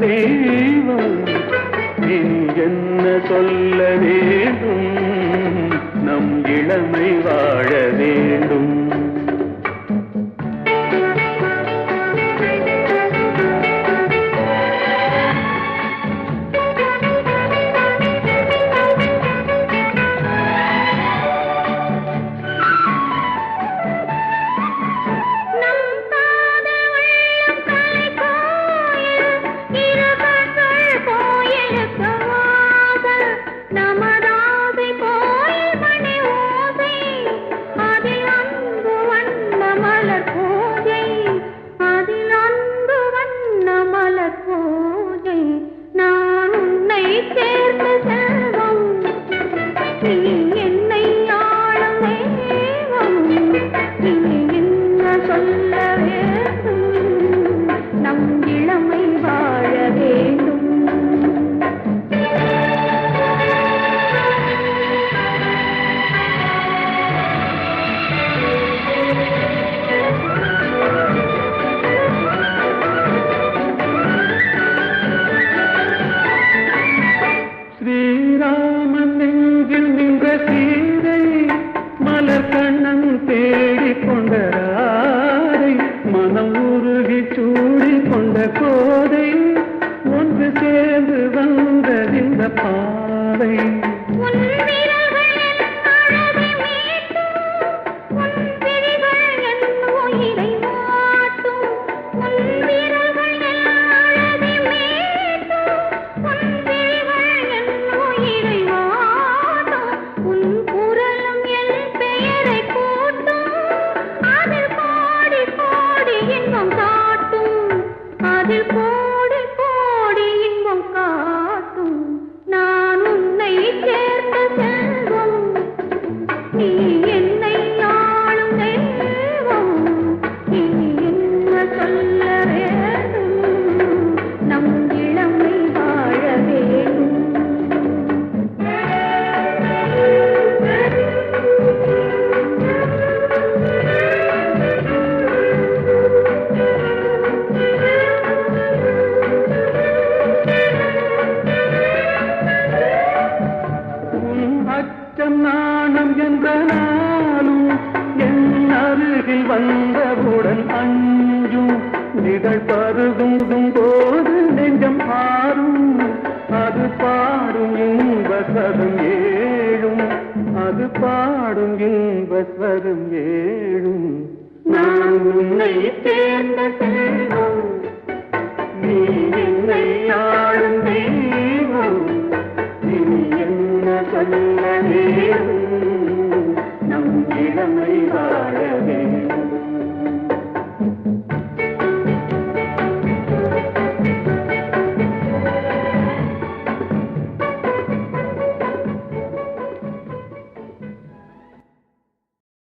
தெய்வம் இனி என்ன சொல்ல வேண்டும் நம் இளமை வாழ வேண்டும் கோதை ஒன்று சேர்ந்து வந்ததிந்த பாவை கோடி கோடி இன்பம் காட்டும் நான் உன்னை சேர்ந்த செல்வம் நீ என்னை ஆளும் தெய்வம் இனி என்ன சொல்ல வேண்டும் நம் இளமை வாழ வேண்டும் நாணம் என்ற நாளும் என் அருகில் வந்தவுடன் அஞ்சும் நிகழ் பருகும் போது நெஞ்சம் பாரும் அது பாடும் இன்பஸ்வரம் ஏழும் அது பாடும் இன்பஸ்வரம் ஏழும் நான் உன்னை சேர்ந்த செல்வம் நீ என்னை ஆளும் தெய்வம் இனி என்ன சொல்ல வேண்டும் நம் இளமை வாழ வேண்டும்